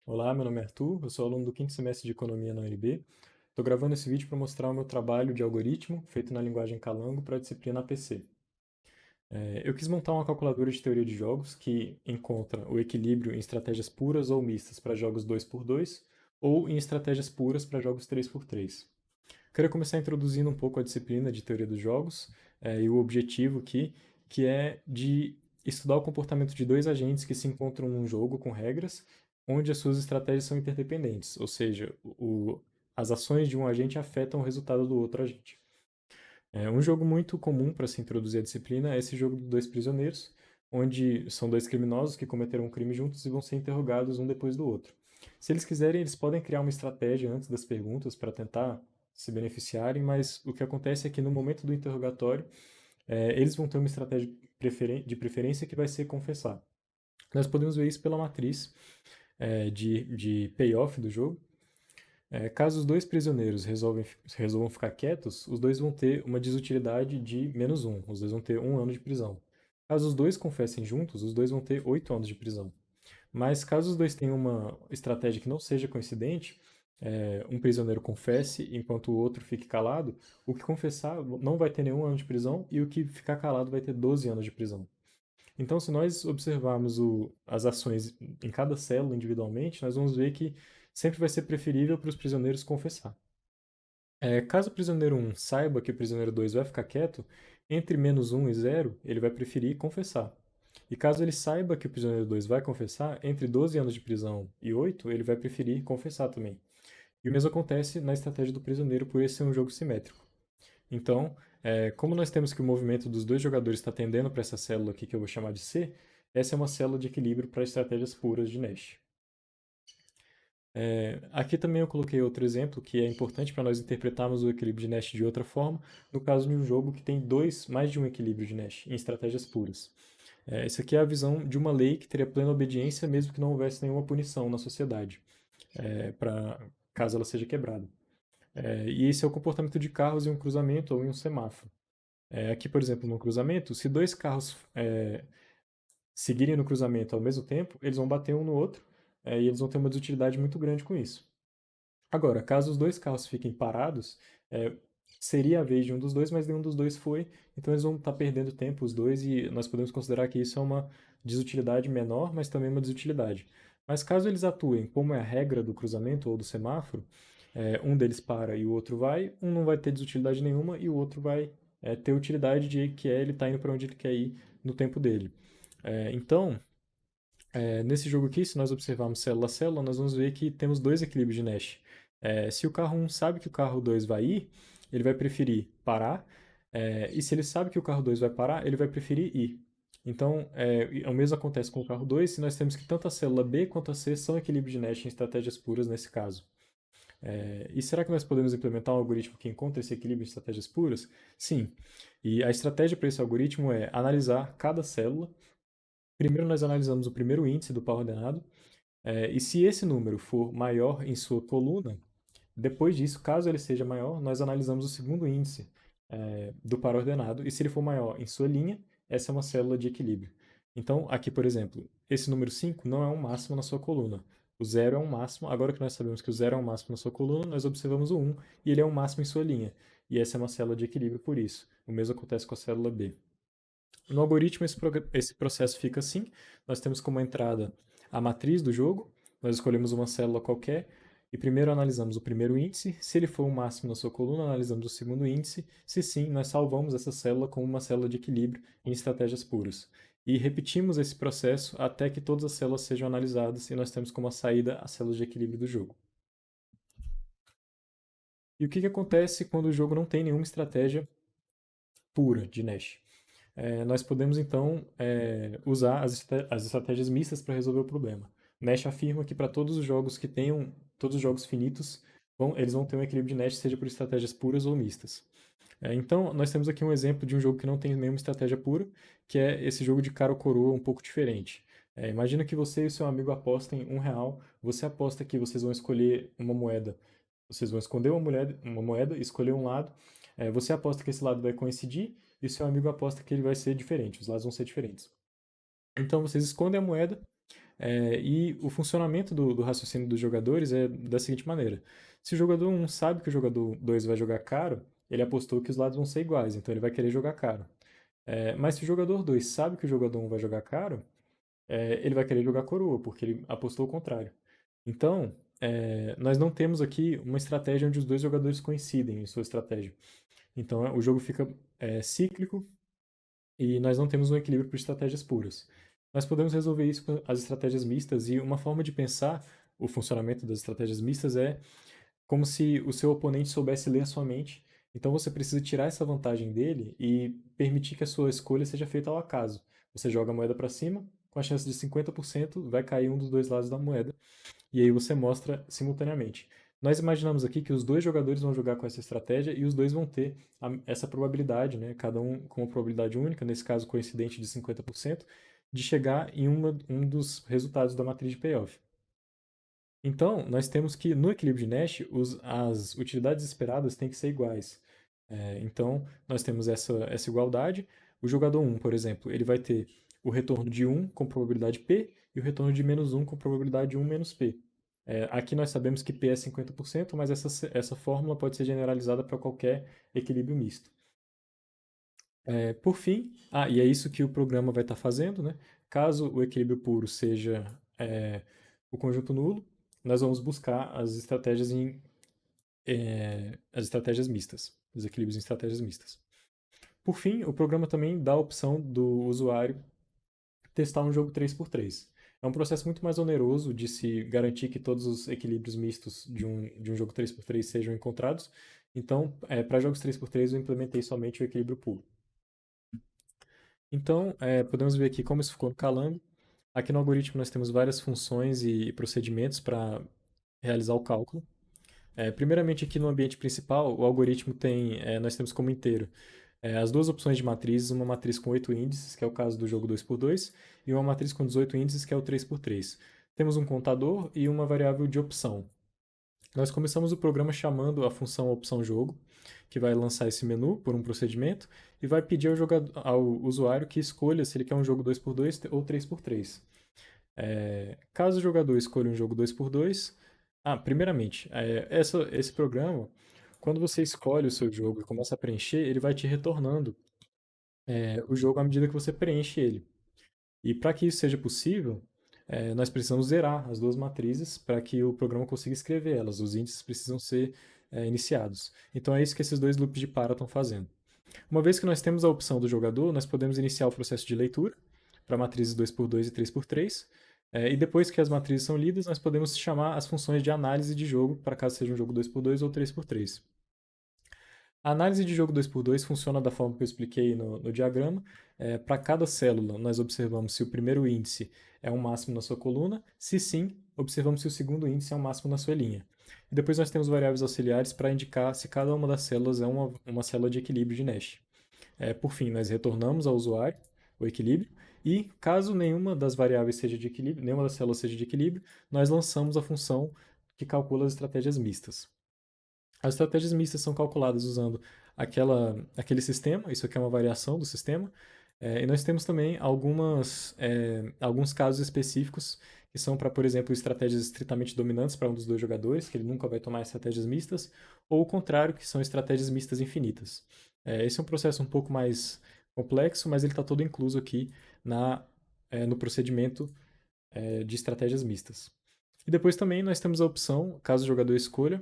Olá, meu nome é Arthur, eu sou aluno do quinto semestre de Economia na UNB. Estou gravando esse vídeo para mostrar o meu trabalho de algoritmo feito na linguagem Calango para a disciplina APC. Eu quis montar uma calculadora de teoria de jogos que encontra o equilíbrio em estratégias puras ou mistas para jogos 2x2 ou em estratégias puras para jogos 3x3. Queria começar introduzindo um pouco a disciplina de teoria dos jogos e o objetivo aqui, que é de estudar o comportamento de dois agentes que se encontram num jogo com regras, onde as suas estratégias são interdependentes, ou seja, as ações de um agente afetam o resultado do outro agente. Um jogo muito comum para se introduzir à disciplina é esse jogo de dois prisioneiros, onde são dois criminosos que cometeram um crime juntos e vão ser interrogados um depois do outro. Se eles quiserem, eles podem criar uma estratégia antes das perguntas para tentar se beneficiarem, mas o que acontece é que no momento do interrogatório, eles vão ter uma estratégia de preferência que vai ser confessar. Nós podemos ver isso pela matriz de payoff do jogo. Caso os dois prisioneiros resolvam ficar quietos, os dois vão ter uma desutilidade de -1. Os dois vão ter 1 ano de prisão. Caso os dois confessem juntos, os dois vão ter 8 anos de prisão. Mas caso os dois tenham uma estratégia que não seja coincidente, um prisioneiro confesse enquanto o outro fique calado, o que confessar não vai ter nenhum ano de prisão e o que ficar calado vai ter 12 anos de prisão. Então, se nós observarmos as ações em cada célula individualmente, nós vamos ver que sempre vai ser preferível para os prisioneiros confessar. Caso o prisioneiro 1 saiba que o prisioneiro 2 vai ficar quieto, entre -1 e 0, ele vai preferir confessar. E caso ele saiba que o prisioneiro 2 vai confessar, entre 12 anos de prisão e 8, ele vai preferir confessar também. E o mesmo acontece na estratégia do prisioneiro, por esse ser um jogo simétrico. Então, como nós temos que o movimento dos dois jogadores está tendendo para essa célula aqui que eu vou chamar de C, essa é uma célula de equilíbrio para estratégias puras de Nash. Aqui também eu coloquei outro exemplo que é importante para nós interpretarmos o equilíbrio de Nash de outra forma, no caso de um jogo que tem mais de um equilíbrio de Nash em estratégias puras. Essa aqui é a visão de uma lei que teria plena obediência mesmo que não houvesse nenhuma punição na sociedade, caso ela seja quebrada. E esse é o comportamento de carros em um cruzamento ou em um semáforo. Aqui, por exemplo, no cruzamento, se dois carros seguirem no cruzamento ao mesmo tempo, eles vão bater um no outro e eles vão ter uma desutilidade muito grande com isso. Agora, caso os dois carros fiquem parados, seria a vez de um dos dois, mas nenhum dos dois foi, então eles vão estar perdendo tempo os dois e nós podemos considerar que isso é uma desutilidade menor, mas também uma desutilidade. Mas caso eles atuem como é a regra do cruzamento ou do semáforo, um deles para e o outro vai, um não vai ter desutilidade nenhuma e o outro vai ter utilidade de que ele está indo para onde ele quer ir no tempo dele. Então, nesse jogo aqui, se nós observarmos célula a célula, nós vamos ver que temos dois equilíbrios de Nash. Se o carro 1 sabe que o carro 2 vai ir, ele vai preferir parar, e se ele sabe que o carro 2 vai parar, ele vai preferir ir. Então, o mesmo acontece com o carro 2, se nós temos que tanto a célula B quanto a C são equilíbrios de Nash em estratégias puras nesse caso. E será que nós podemos implementar um algoritmo que encontra esse equilíbrio em estratégias puras? Sim. E a estratégia para esse algoritmo é analisar cada célula. Primeiro nós analisamos o primeiro índice do par ordenado, e se esse número for maior em sua coluna, depois disso, caso ele seja maior, nós analisamos o segundo índice do par ordenado, e se ele for maior em sua linha, essa é uma célula de equilíbrio. Então, aqui, por exemplo, esse número 5 não é um máximo na sua coluna. O 0 é um máximo. Agora que nós sabemos que o 0 é um máximo na sua coluna, nós observamos o 1 e ele é um máximo em sua linha. E essa é uma célula de equilíbrio por isso. O mesmo acontece com a célula B. No algoritmo, esse processo fica assim. Nós temos como entrada a matriz do jogo. Nós escolhemos uma célula qualquer e primeiro analisamos o primeiro índice. Se ele for o máximo na sua coluna, analisamos o segundo índice. Se sim, nós salvamos essa célula como uma célula de equilíbrio em estratégias puras. E repetimos esse processo até que todas as células sejam analisadas e nós temos como saída a célula de equilíbrio do jogo. E o que acontece quando o jogo não tem nenhuma estratégia pura de Nash? Nós podemos então usar as estratégias mistas para resolver o problema. Nash afirma que para todos os jogos que tenham todos os jogos finitos, eles vão ter um equilíbrio de Nash, seja por estratégias puras ou mistas. Então, nós temos aqui um exemplo de um jogo que não tem nenhuma estratégia pura, que é esse jogo de cara ou coroa um pouco diferente. Imagina que você e o seu amigo apostem R$ 1, você aposta que vocês vão escolher uma moeda, vocês vão esconder uma moeda, escolher um lado, você aposta que esse lado vai coincidir e o seu amigo aposta que ele vai ser diferente, os lados vão ser diferentes. Então vocês escondem a moeda, E o funcionamento do raciocínio dos jogadores é da seguinte maneira: se o jogador 1 sabe que o jogador 2 vai jogar caro, ele apostou que os lados vão ser iguais, então ele vai querer jogar caro. Mas se o jogador 2 sabe que o jogador 1 vai jogar caro, ele vai querer jogar coroa, porque ele apostou o contrário. Então, nós não temos aqui uma estratégia onde os dois jogadores coincidem em sua estratégia. Então, o jogo fica cíclico e nós não temos um equilíbrio para estratégias puras. Nós podemos resolver isso com as estratégias mistas, e uma forma de pensar o funcionamento das estratégias mistas é como se o seu oponente soubesse ler a sua mente. Então você precisa tirar essa vantagem dele e permitir que a sua escolha seja feita ao acaso. Você joga a moeda para cima, com a chance de 50% vai cair um dos dois lados da moeda, e aí você mostra simultaneamente. Nós imaginamos aqui que os dois jogadores vão jogar com essa estratégia e os dois vão ter essa probabilidade, né? Cada um com uma probabilidade única, nesse caso coincidente de 50%, de chegar em um dos resultados da matriz de payoff. Então, nós temos que, no equilíbrio de Nash, as utilidades esperadas têm que ser iguais. Então, nós temos essa igualdade. O jogador 1, por exemplo, ele vai ter o retorno de 1 com probabilidade P e o retorno de menos 1 com probabilidade 1 menos P. Aqui nós sabemos que P é 50%, mas essa fórmula pode ser generalizada para qualquer equilíbrio misto. Por fim, e é isso que o programa vai estar fazendo, né? Caso o equilíbrio puro seja o conjunto nulo, nós vamos buscar as estratégias mistas, os equilíbrios em estratégias mistas. Por fim, o programa também dá a opção do usuário testar um jogo 3x3. É um processo muito mais oneroso de se garantir que todos os equilíbrios mistos de um jogo 3x3 sejam encontrados. Então, para jogos 3x3 eu implementei somente o equilíbrio puro. Então, podemos ver aqui como isso ficou no Calango. Aqui no algoritmo nós temos várias funções e procedimentos para realizar o cálculo. Primeiramente, aqui no ambiente principal, o algoritmo nós temos como inteiro as duas opções de matrizes, uma matriz com 8 índices, que é o caso do jogo 2x2, e uma matriz com 18 índices, que é o 3x3. Temos um contador e uma variável de opção. Nós começamos o programa chamando a função opção jogo, que vai lançar esse menu por um procedimento e vai pedir ao usuário que escolha se ele quer um jogo 2x2 ou 3x3. Caso o jogador escolha um jogo 2x2, primeiramente, esse programa, quando você escolhe o seu jogo e começa a preencher, ele vai te retornando o jogo à medida que você preenche ele. E para que isso seja possível, nós precisamos zerar as duas matrizes para que o programa consiga escrever elas. Os índices precisam ser iniciados. Então é isso que esses dois loops de para estão fazendo. Uma vez que nós temos a opção do jogador, nós podemos iniciar o processo de leitura para matrizes 2x2 e 3x3. E depois que as matrizes são lidas, nós podemos chamar as funções de análise de jogo, para caso seja um jogo 2x2 ou 3x3. A análise de jogo 2x2 funciona da forma que eu expliquei no diagrama. Para cada célula, nós observamos se o primeiro índice é um máximo na sua coluna. Se sim, observamos se o segundo índice é um máximo na sua linha. E depois nós temos variáveis auxiliares para indicar se cada uma das células é uma célula de equilíbrio de Nash. Por fim, nós retornamos ao usuário o equilíbrio. E caso nenhuma das variáveis seja de equilíbrio, nenhuma das células seja de equilíbrio, nós lançamos a função que calcula as estratégias mistas. As estratégias mistas são calculadas usando aquele sistema, isso aqui é uma variação do sistema, e nós temos também alguns casos específicos que são para, por exemplo, estratégias estritamente dominantes para um dos dois jogadores, que ele nunca vai tomar estratégias mistas, ou o contrário, que são estratégias mistas infinitas. Esse é um processo um pouco mais complexo, mas ele está todo incluso aqui no procedimento de estratégias mistas. E depois também nós temos a opção, caso o jogador escolha,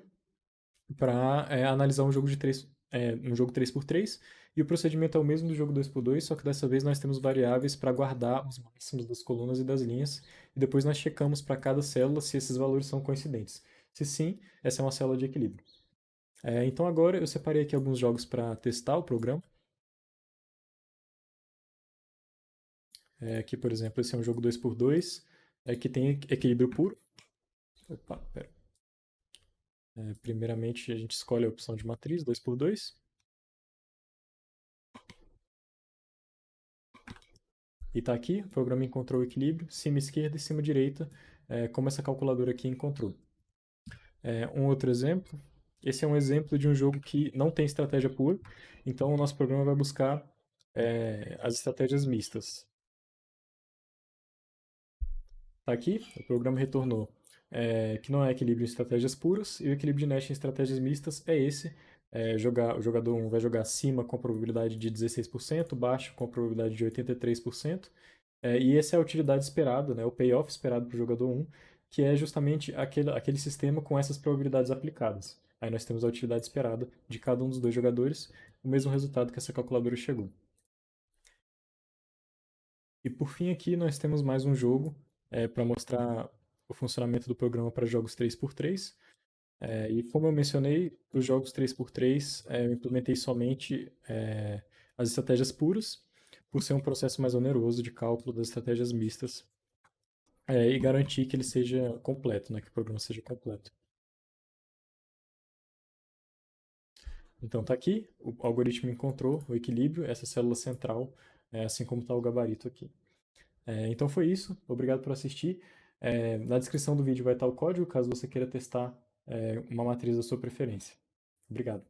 para analisar um jogo um jogo 3x3, e o procedimento é o mesmo do jogo 2x2, só que dessa vez nós temos variáveis para guardar os máximos das colunas e das linhas, e depois nós checamos para cada célula se esses valores são coincidentes. Se sim, essa é uma célula de equilíbrio. Então agora eu separei aqui alguns jogos para testar o programa. Aqui, por exemplo, esse é um jogo 2x2, que tem equilíbrio puro. Opa, pera. Primeiramente, a gente escolhe a opção de matriz, 2x2. E está aqui, o programa encontrou o equilíbrio, cima esquerda e cima direita, como essa calculadora aqui encontrou. Um outro exemplo, esse é um exemplo de um jogo que não tem estratégia pura, então o nosso programa vai buscar as estratégias mistas. Tá aqui, o programa retornou que não é equilíbrio em estratégias puras, e o equilíbrio de Nash em estratégias mistas é esse. O jogador 1 vai jogar acima com a probabilidade de 16%, baixo com a probabilidade de 83%, e essa é a utilidade esperada, né, o payoff esperado para o jogador 1, que é justamente aquele sistema com essas probabilidades aplicadas. Aí nós temos a utilidade esperada de cada um dos dois jogadores, o mesmo resultado que essa calculadora chegou. E por fim aqui nós temos mais um jogo para mostrar o funcionamento do programa para jogos 3x3. E como eu mencionei, os jogos 3x3 eu implementei somente as estratégias puras, por ser um processo mais oneroso de cálculo das estratégias mistas, e garantir que ele seja completo, né, que o programa seja completo. Então tá aqui, o algoritmo encontrou o equilíbrio, essa célula central, assim como está o gabarito aqui. Então foi isso, obrigado por assistir. Na descrição do vídeo vai estar o código, caso você queira testar uma matriz da sua preferência. Obrigado.